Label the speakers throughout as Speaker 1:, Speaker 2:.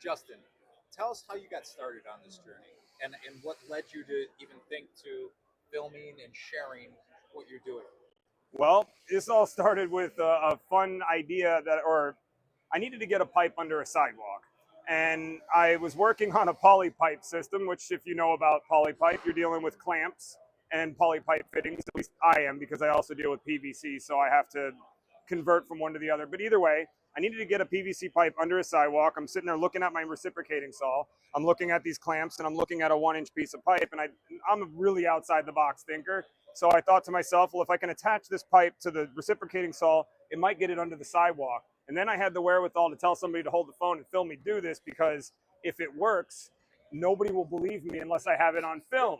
Speaker 1: Justin, tell us how you got started on this journey and what led you to even think to filming and sharing what you're doing.
Speaker 2: Well, this all started with a fun idea or I needed to get a pipe under a sidewalk. And I was working on a poly pipe system, which if you know about poly pipe, you're dealing with clamps and poly pipe fittings. At least I am, because I also deal with PVC, so I have to convert from one to the other. But either way, I needed to get a PVC pipe under a sidewalk. I'm sitting there looking at my reciprocating saw. I'm looking at these clamps and I'm looking at a 1-inch piece of pipe, and I'm a really outside the box thinker. So I thought to myself, well, if I can attach this pipe to the reciprocating saw, it might get it under the sidewalk. And then I had the wherewithal to tell somebody to hold the phone and film me do this, because if it works, nobody will believe me unless I have it on film.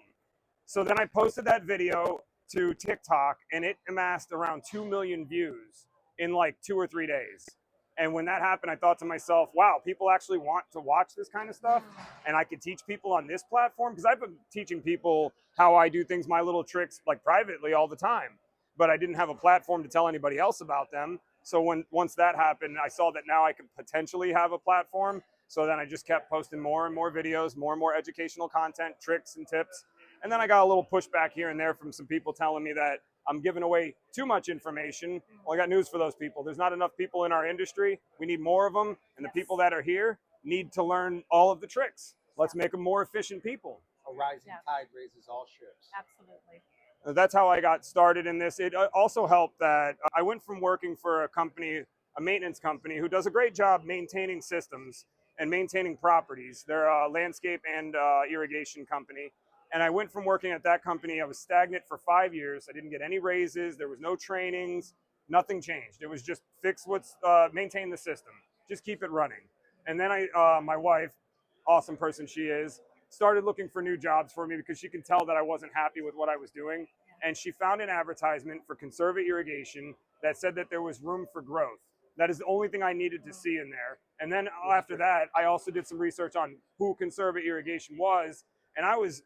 Speaker 2: So then I posted that video to TikTok, and it amassed around 2 million views in like 2 or 3 days. And when that happened, I thought to myself, wow, people actually want to watch this kind of stuff, and I could teach people on this platform, because I've been teaching people how I do things, my little tricks, like privately all the time, but I didn't have a platform to tell anybody else about them. So once that happened, I saw that now I could potentially have a platform. So then I just kept posting more and more videos, more and more educational content, tricks and tips. And then I got a little pushback here and there from some people telling me that I'm giving away too much information. Well, I got news for those people. There's not enough people in our industry. We need more of them. And the people that are here need to learn all of the tricks. Let's make them more efficient people.
Speaker 1: A rising tide raises all ships.
Speaker 3: Absolutely.
Speaker 2: That's how I got started in this. It also helped that I went from working for a company, a maintenance company, who does a great job maintaining systems and maintaining properties. They're a landscape and irrigation company. And I went from working at that company, I was stagnant for 5 years. I didn't get any raises. There was no trainings. Nothing changed. It was just maintain the system. Just keep it running. And then my wife, awesome person she is, started looking for new jobs for me, because she could tell that I wasn't happy with what I was doing. And she found an advertisement for Conserva Irrigation that said that there was room for growth. That is the only thing I needed to see in there. And then after that, I also did some research on who Conserva Irrigation was. And I was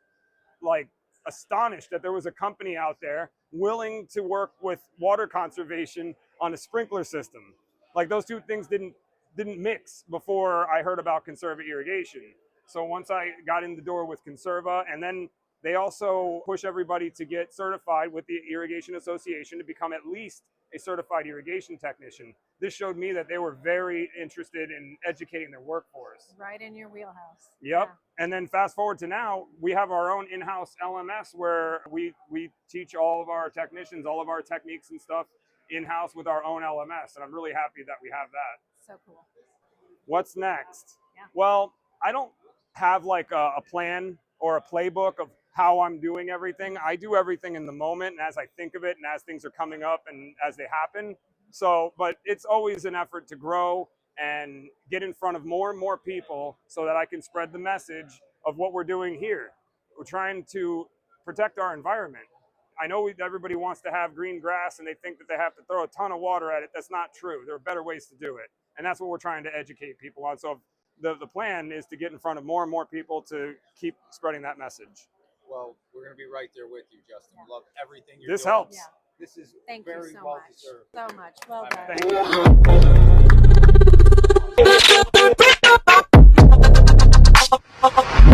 Speaker 2: like astonished that there was a company out there willing to work with water conservation on a sprinkler system. Like, those two things didn't mix before I heard about Conserva Irrigation. So once I got in the door with Conserva, and then they also push everybody to get certified with the Irrigation Association to become at least a certified irrigation technician. This showed me that they were very interested in educating their workforce.
Speaker 3: Right in your wheelhouse.
Speaker 2: Yep. Yeah. And then fast forward to now, we have our own in-house LMS where we teach all of our technicians, all of our techniques and stuff in-house with our own LMS. And I'm really happy that we have that.
Speaker 3: So cool.
Speaker 2: What's next?
Speaker 3: Yeah.
Speaker 2: Well, I don't have like a plan or a playbook of how I'm doing everything. I do everything in the moment and as I think of it and as things are coming up and as they happen. So, but it's always an effort to grow and get in front of more and more people so that I can spread the message of what we're doing here. We're trying to protect our environment. I know everybody wants to have green grass and they think that they have to throw a ton of water at it. That's not true. There are better ways to do it. And that's what we're trying to educate people on. So the plan is to get in front of more and more people to keep spreading that message.
Speaker 1: Well, we're going to be right there with you, Justin.
Speaker 3: Yeah.
Speaker 1: We love everything you're
Speaker 2: This
Speaker 1: doing.
Speaker 2: helps.
Speaker 3: Yeah.
Speaker 1: This is
Speaker 3: Thank
Speaker 1: very
Speaker 3: you so
Speaker 1: well
Speaker 3: much.
Speaker 1: deserved.
Speaker 3: So much. Well
Speaker 2: Thank
Speaker 3: done.
Speaker 2: you.